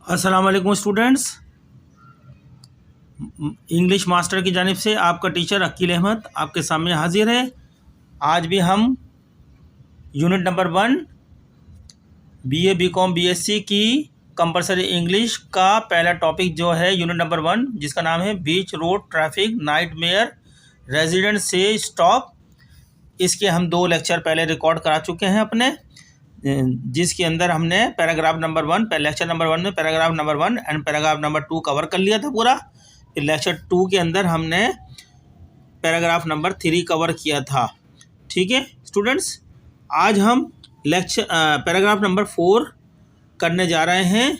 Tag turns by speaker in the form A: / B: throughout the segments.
A: अस्सलाम वालेकुम students. English master की जानिब से आपका टीचर अकील अहमद आपके सामने हाजिर है। आज भी हम unit number 1 BA BCom BSc की कंपलसरी इंग्लिश का पहला टॉपिक जो है यूनिट नंबर 1, जिसका नाम है बीच रोड ट्रैफिक नाइटमेयर रेजिडेंट से स्टॉप। इसके हम 2 लेक्चर पहले रिकॉर्ड करा चुके हैं अपने, जिसके अंदर हमने पैराग्राफ नंबर 1 लेक्चर नंबर 1 में paragraph number 1 and paragraph number 2 cover कर लिया था पूरा। फिर लेक्चर 2 के अंदर हमने पैराग्राफ नंबर 3 कवर किया था। ठीक है स्टूडेंट्स, आज हम पैराग्राफ नंबर 4 करने जा रहे हैं।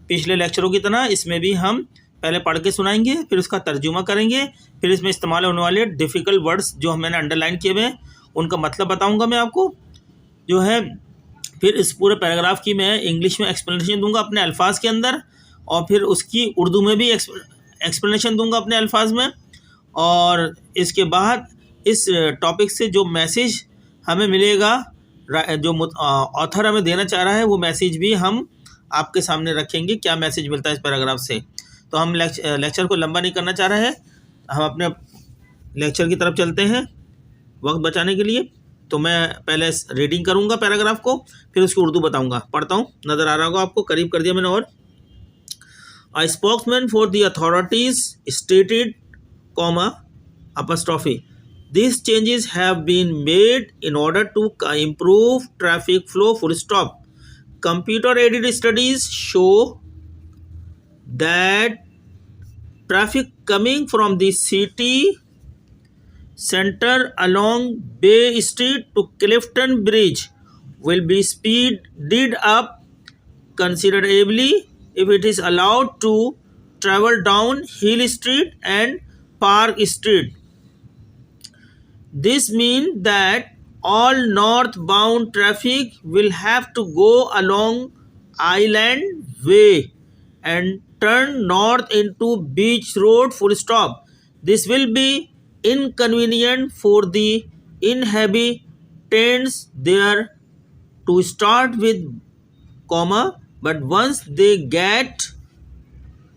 A: पिछले लेक्चरों की तरह इसमें भी हम पहले पढ़ के सुनाएंगे, फिर उसका तर्जुमा करेंगे, फिर इसमें इस्तेमाल होने वाले डिफ़िकल्ट वर्ड्स जो मैंने अंडरलाइन किए हुए उनका मतलब बताऊंगा मैं आपको जो है। फिर इस पूरे पैराग्राफ की मैं इंग्लिश में एक्सप्लेनेशन दूंगा अपने अल्फाज के अंदर, और फिर उसकी उर्दू में भी एक्सप्लेनेशन दूंगा अपने अल्फाज में। और इसके बाद इस टॉपिक से जो मैसेज हमें मिलेगा, जो ऑथर हमें देना चाह रहा है, वो मैसेज भी हम आपके सामने रखेंगे, क्या मैसेज मिलता है इस पैराग्राफ से। तो हम लेक्चर को लंबा नहीं करना चाह रहे हैं, हम अपने लेक्चर की तरफ चलते हैं वक्त बचाने के लिए। तो मैं पहले रीडिंग करूंगा पैराग्राफ को, फिर उसकी उर्दू बताऊंगा। पढ़ता हूँ, नज़र आ रहा होगा आपको, करीब कर दिया मैंने। और A spokesman for the authorities stated, apostrophe, these changes have been made in order to improve traffic flow, full stop. Computer-aided studies show that traffic coming from the city center along Bay Street to Clifton Bridge will be speeded up considerably if it is allowed to travel down Hill Street and Park Street. This means that all northbound traffic will have to go along Island Way and turn north into Beach Road full stop. This will be inconvenient for the inhabitants there to start with, but once they get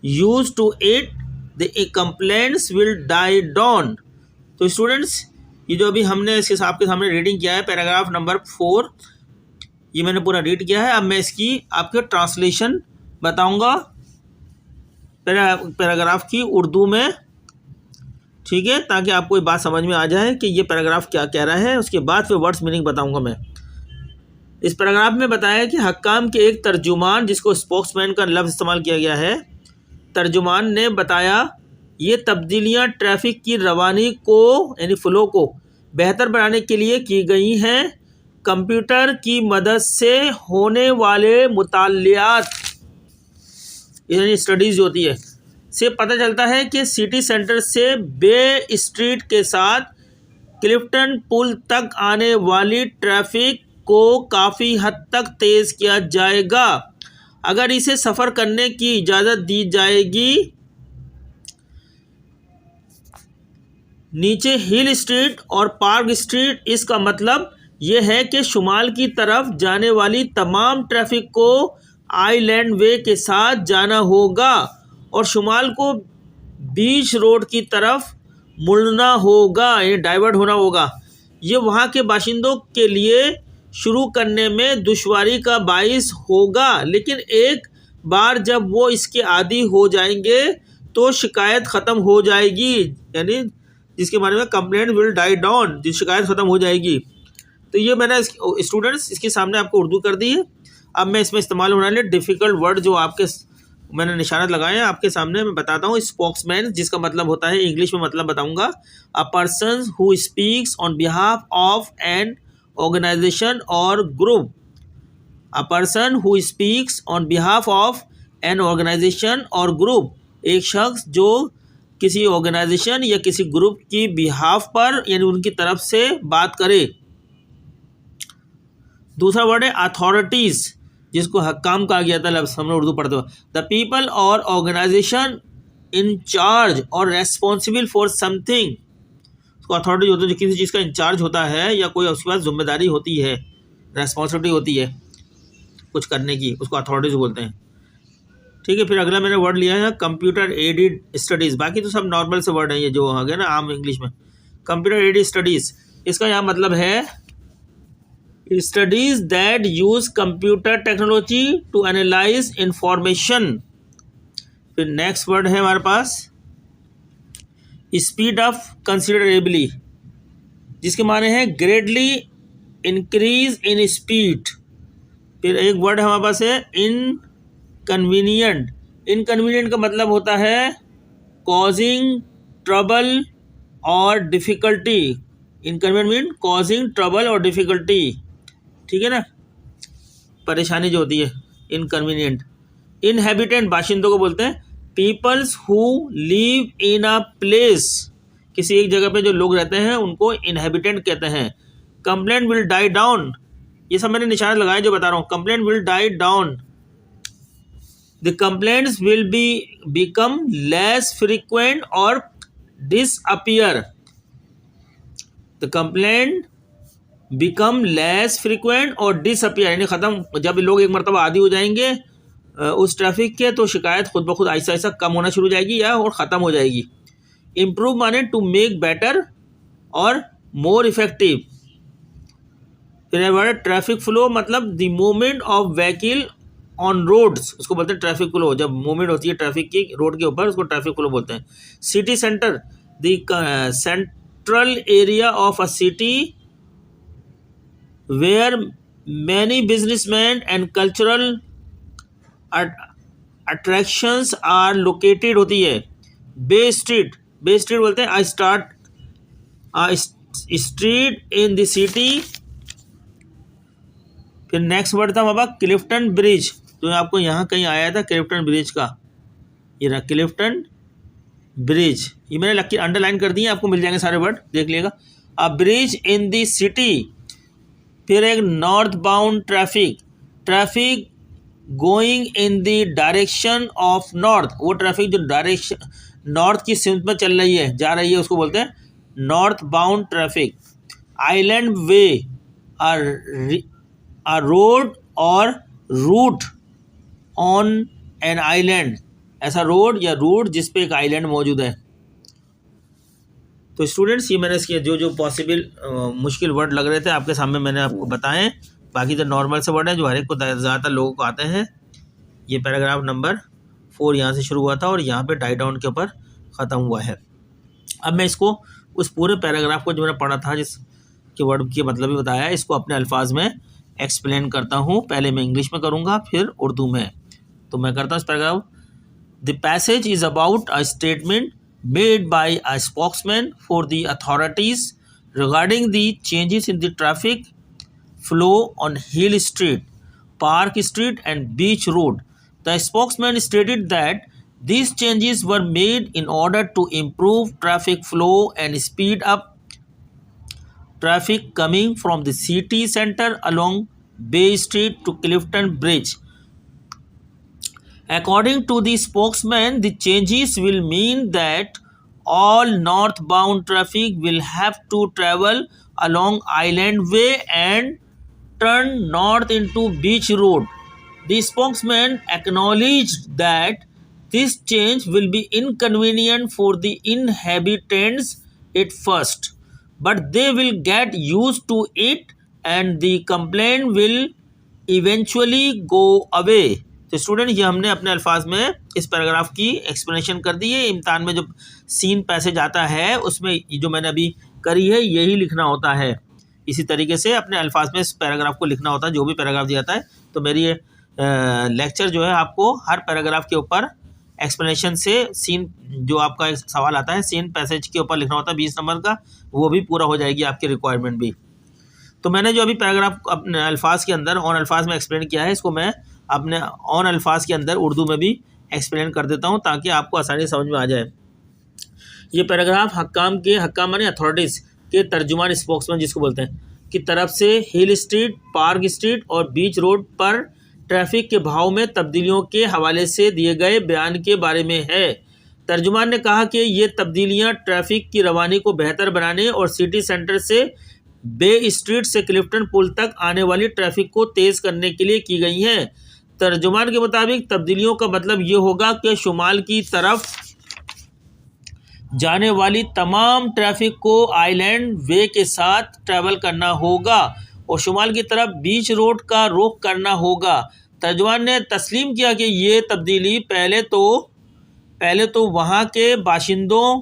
A: used to it, the complaints will die down. तो students, ये जो अभी हमने इसके आपके सामने reading किया है पैराग्राफ नंबर 4, ये मैंने पूरा रीड किया है। अब मैं इसकी आपके ट्रांसलेशन बताऊंगा पैराग्राफ की उर्दू में, ठीक है, ताकि आपको ये बात समझ में आ जाए कि ये पैराग्राफ क्या कह रहा है। उसके बाद फिर वर्ड्स मीनिंग बताऊंगा मैं। इस पैराग्राफ में बताया कि हक्काम के एक तर्जुमान, जिसको स्पोक्समैन का लफ्ज़ इस्तेमाल किया गया है, तर्जुमान ने बताया ये तब्दीलियां ट्रैफिक की रवानी को यानी फ़्लो को बेहतर बनाने के लिए की गई हैं। कंप्यूटर की मदद से होने वाले मुतालियात यानी स्टडीज़ जो होती है से पता चलता है कि सिटी सेंटर से बे स्ट्रीट के साथ क्लिफ्टन पुल तक आने वाली ट्रैफिक को काफ़ी हद तक तेज़ किया जाएगा अगर इसे सफ़र करने की इजाज़त दी जाएगी। नीचे हिल स्ट्रीट और पार्क स्ट्रीट, इसका मतलब यह है कि शुमाल की तरफ जाने वाली तमाम ट्रैफिक को आइलैंड वे के साथ जाना होगा और शुमाल को बीच रोड की तरफ मुड़ना होगा, ये डाइवर्ट होना होगा। ये वहाँ के बाशिंदों के लिए शुरू करने में दुश्वारी का बाइस होगा, लेकिन एक बार जब वो इसके आदी हो जाएंगे तो शिकायत ख़त्म हो जाएगी, यानी जिसके बारे में कंप्लेंट विल डाई डाउन, जिस शिकायत ख़त्म हो जाएगी। तो ये मैंने स्टूडेंट्स इसके सामने आपको उर्दू कर दी है। अब मैं इसमें इस्तेमाल होने वाले डिफ़िकल्ट वर्ड जो आपके मैंने निशानत लगाए हैं आपके सामने मैं बताता हूँ। स्पोक्समैन, जिसका मतलब होता है, इंग्लिश में मतलब बताऊँगा, a person who speaks on behalf of an organization or group. A person who speaks on behalf of an organization or group. एक शख्स जो किसी ऑर्गेनाइजेशन या किसी ग्रुप की बिहाफ पर यानी उनकी तरफ से बात करे। दूसरा वर्ड है अथॉरिटीज़, जिसको हक्काम कहा गया था लफ्ज़ हमने उर्दू पढ़ते हुए। द पीपल और ऑर्गेनाइजेशन इन चार्ज और रेस्पॉन्सिबल फॉर समथिंग। अथॉरिटी होता है जो किसी चीज़ का इंचार्ज होता है या कोई उसके पास जिम्मेदारी होती है, रेस्पॉन्सिबिलिटी होती है कुछ करने की, उसको अथॉरिटीज बोलते हैं। ठीक है। फिर अगला मैंने वर्ड लिया है कंप्यूटर एडेड स्टडीज़। बाकी तो सब नॉर्मल से वर्ड है ये जो आ गया ना आम इंग्लिश में। कंप्यूटर एडेड स्टडीज़, इसका यहाँ मतलब है studies that use computer technology to analyse information. फिर नेक्स्ट वर्ड है हमारे पास स्पीड अप कंसिडरेबली, जिसके माने हैं ग्रेटली इंक्रीज इन स्पीड। फिर एक वर्ड हमारे पास है इनकन्वीनियंट। इनकन्वीनियंट का मतलब होता है कॉजिंग ट्रबल और difficulty. Inconvenient mean causing trouble और डिफ़िकल्टी, ठीक है ना, परेशानी जो होती है, इनकन्वीनियंट। इनहेबिटेंट बाशिंदों को बोलते हैं peoples who live in a place, किसी एक जगह पे जो लोग रहते हैं उनको इनहेबिटेंट कहते हैं। कंप्लेंट विल डाई डाउन, ये सब मैंने निशान लगाए जो बता रहा हूँ। Complaint will die down, the complaints will be become less frequent और disappear. The complaint become less frequent और डिसअपियर, यानी ख़त्म। जब लोग एक मरतबा आदी हो जाएंगे उस ट्रैफिक के, तो शिकायत खुद ब खुद ऐसा ऐसा कम होना शुरू हो जाएगी या और ख़त्म हो जाएगी। इम्प्रूव माने टू मेक बेटर और मोर इफेक्टिव। फिर वर्ड ट्रैफिक फ्लो, मतलब the movement of vehicle on roads, उसको बोलते हैं ट्रैफिक फ्लो। जब मूवमेंट होती है ट्रैफिक की रोड के ऊपर, उसको ट्रैफिक फ्लो बोलते हैं। City centre, the central area of a city where many businessmen and cultural attractions are located होती है। बे स्ट्रीट, बे स्ट्रीट बोलते हैं आई स्ट्रीट इन द सिटी। फिर नेक्स्ट वर्ड था बाबा क्लिफ्टन ब्रिज, जो आपको यहाँ कहीं आया था क्लिफ्टन ब्रिज का, ये रहा क्लिफ्टन ब्रिज। ये मैंने अंडरलाइन कर दिए, आपको मिल जाएंगे सारे वर्ड, देख लिएगा। A bridge in the city. फिर एक north bound traffic, traffic going in the direction of north, वो ट्रैफिक जो डायरेक्शन नॉर्थ की सिमत में चल रही है, जा रही है, उसको बोलते हैं नॉर्थ बाउंड ट्रैफिक। आइलैंड वे, अ रोड और रूट ऑन एन आइलैंड, ऐसा रोड या रूट जिस पे एक आइलैंड मौजूद है। तो स्टूडेंट्स, ये मैंने इसके जो जो पॉसिबल मुश्किल वर्ड लग रहे थे आपके सामने मैंने आपको बताएं। बाकी तो नॉर्मल से वर्ड हैं जो हर एक को ज़्यादातर लोगों को आते हैं। ये पैराग्राफ नंबर 4 यहाँ से शुरू हुआ था और यहाँ पे डाई डाउन के ऊपर ख़त्म हुआ है। अब मैं इसको उस पूरे पैराग्राफ को जो मैंने पढ़ा था, जिसके वर्ड के मतलब भी बताया, इसको अपने अल्फाज में एक्सप्लेन करता हूँ। पहले मैं इंग्लिश में करूँगा, फिर उर्दू में। तो मैं करता हूँ इस paragraph. The passage is about a statement made by a spokesman for the authorities regarding the changes in the traffic flow on Hill Street, Park Street and Beach Road. The spokesman stated that these changes were made in order to improve traffic flow and speed up traffic coming from the city center along Bay Street to Clifton Bridge. According to the spokesman, the changes will mean that all northbound traffic will have to travel along Island Way and turn north into Beach Road. The spokesman acknowledged that this change will be inconvenient for the inhabitants at first, but they will get used to it and the complaint will eventually go away. तो student, ये हमने अपने अल्फाज में इस paragraph की explanation कर दी है। इम्तिहान में जो सीन पैसेज आता है उसमें जो मैंने अभी करी है यही लिखना होता है। इसी तरीके से अपने अल्फाज में इस पैराग्राफ को लिखना होता है, जो भी पैराग्राफ दिया जाता है। तो मेरी ये लेक्चर जो है आपको हर पैराग्राफ के ऊपर एक्सप्लेनेशन से सीन, जो आपका एक सवाल आता है सीन पैसेज के ऊपर लिखना होता है 20 नंबर का, वो भी पूरा हो जाएगी आपकी रिक्वायरमेंट भी। तो मैंने जो अभी पैराग्राफ अपने अल्फाज के अंदर ऑन अल्फाज में एक्सप्लेन किया है, इसको मैं अपने ऑन अल्फाज के अंदर उर्दू में भी एक्सप्लेन कर देता हूँ ताकि आपको आसानी समझ में आ जाए। ये पैराग्राफ हक्काम माने अथॉरिटीज़ के तर्जुमान, स्पोक्समैन जिसको बोलते हैं, की तरफ से हिल स्ट्रीट, पार्क स्ट्रीट और बीच रोड पर ट्रैफिक के भाव में तब्दीलियों के हवाले से दिए गए बयान के बारे में है। तर्जुमान ने कहा कि ये तब्दीलियाँ ट्रैफिक की रवानी को बेहतर बनाने और सिटी सेंटर से बे स्ट्रीट से क्लिफ्टन पुल तक आने वाली ट्रैफिक को तेज़ करने के लिए की गई हैं। तर्जुमान के मुताबिक तब्दीलियों का मतलब ये होगा कि शुमाल की तरफ जाने वाली तमाम ट्रैफिक को आइलैंड वे के साथ ट्रैवल करना होगा और शुमाल की तरफ बीच रोड का रुख करना होगा। तर्जुमान ने तस्लीम किया कि ये तब्दीली पहले तो वहाँ के बाशिंदों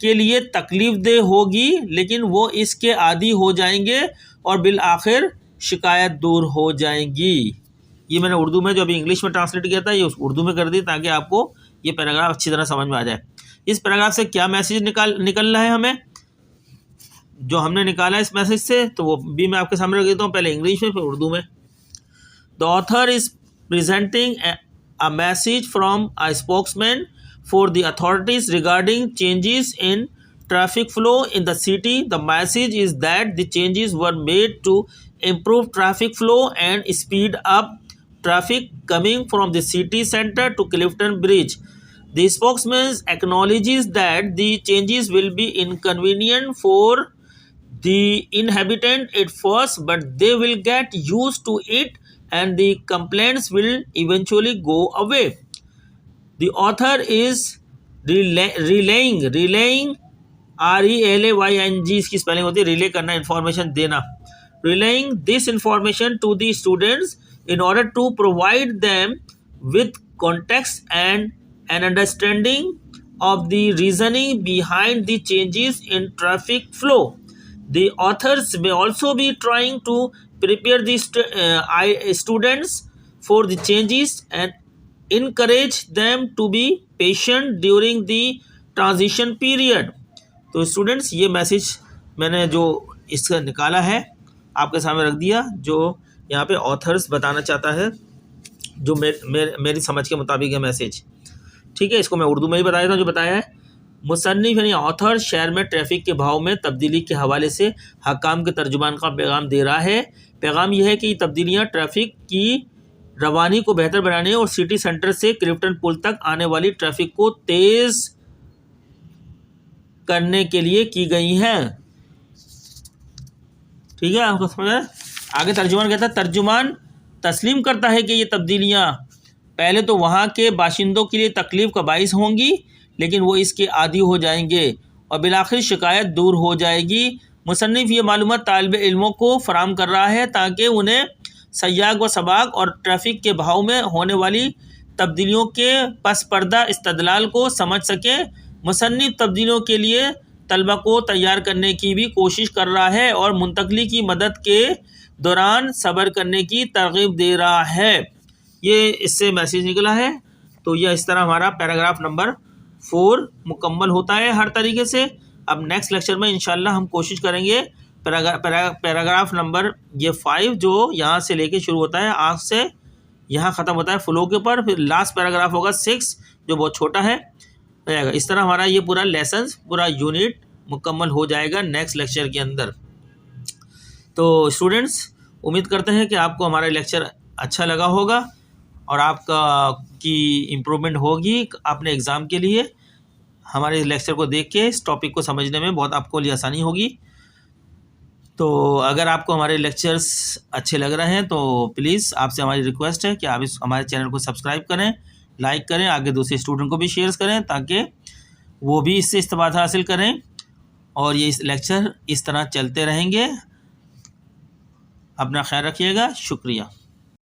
A: के लिए तकलीफ दह होगी, लेकिन वो इसके आदी हो जाएंगे और बिल आखिर शिकायत दूर हो जाएंगी। ये मैंने उर्दू में जो अभी इंग्लिश में ट्रांसलेट किया था ये उर्दू में कर दी ताकि आपको ये पैराग्राफ अच्छी तरह समझ में आ जाए। इस पैराग्राफ से क्या मैसेज निकल रहा है हमें, जो हमने निकाला इस मैसेज से, तो वो भी मैं आपके सामने रख देता हूँ, पहले इंग्लिश में फिर उर्दू में। The author is presenting a message from a spokesman for the authorities regarding changes in traffic flow in the city. The message is that the changes were made to improve traffic flow and speed up traffic coming from the city center to Clifton Bridge. The spokesman acknowledges that the changes will be inconvenient for the inhabitant at first, but they will get used to it and the complaints will eventually go away. The author is relaying RELAYING इसकी spelling होती है relay करना, information देना, relaying this information to the students in order to provide them with context and an understanding of the reasoning behind the changes in traffic flow. The authors may also be trying to prepare the students for the changes and encourage them to be patient during the transition period. तो students ये message मैंने जो इसका निकाला है आपके सामने रख दिया, जो यहाँ पे ऑथर्स बताना चाहता है, जो मेरी समझ के मुताबिक है मैसेज। ठीक है, इसको मैं उर्दू में ही बता देता हूँ जो बताया है। मुसन्निफ यानी ऑथर शहर में ट्रैफिक के भाव में तब्दीली के हवाले से हकाम के तर्जुमान का पैगाम दे रहा है। पैगाम यह है कि तब्दीलियाँ ट्रैफिक की रवानी को बेहतर बनाने और सिटी सेंटर से क्लिफ्टन पुल तक आने वाली ट्रैफिक को तेज करने के लिए की गई हैं। ठीक है, आपको समझ आया? आगे तर्जुमान कहता है, तर्जुमान तस्लीम करता है कि ये तब्दीलियां पहले तो वहाँ के बाशिंदों के लिए तकलीफ का बाइस होंगी, लेकिन वो इसके आदी हो जाएंगे और बिलाखिर शिकायत दूर हो जाएगी। मुसन्निफ ये मालूमात तालिब इल्मों को फराहम कर रहा है ताकि उन्हें सयाग व सबाक और ट्रैफिक के भाव में होने वाली तब्दीलियों के पस पर्दा इस्तदलाल को समझ सकें। मुसन्निफ तब्दीलियों के लिए तलबा को तैयार करने की भी कोशिश कर रहा है और मुंतकली की मदद के दौरान सब्र करने की तरगीब दे रहा है। ये इससे मैसेज निकला है। तो यह इस तरह हमारा पैराग्राफ नंबर 4 मुकम्मल होता है हर तरीके से। अब नेक्स्ट लेक्चर में इंशाल्लाह हम कोशिश करेंगे पैराग्राफ नंबर ये 5 जो यहाँ से लेके शुरू होता है, आज से यहाँ ख़त्म होता है फ्लो के ऊपर, फिर लास्ट पैराग्राफ होगा 6 जो बहुत छोटा है रहेगा। इस तरह हमारा ये पूरा लेसन, पूरा यूनिट मुकम्मल हो जाएगा नेक्स्ट लेक्चर के अंदर। तो स्टूडेंट्स, उम्मीद करते हैं कि आपको हमारा लेक्चर अच्छा लगा होगा और आपका की इम्प्रूवमेंट होगी अपने एग्ज़ाम के लिए। हमारे लेक्चर को देख के इस टॉपिक को समझने में बहुत आपको लिए आसानी होगी। तो अगर आपको हमारे लेक्चर्स अच्छे लग रहे हैं तो प्लीज़ आपसे हमारी रिक्वेस्ट है कि आप हमारे चैनल को सब्सक्राइब करें, लाइक करें, आगे दूसरे स्टूडेंट को भी शेयर करें ताकि वो भी इससे इस्तेफादा हासिल करें और ये लेक्चर इस तरह चलते रहेंगे। अपना ख्याल रखिएगा। शुक्रिया।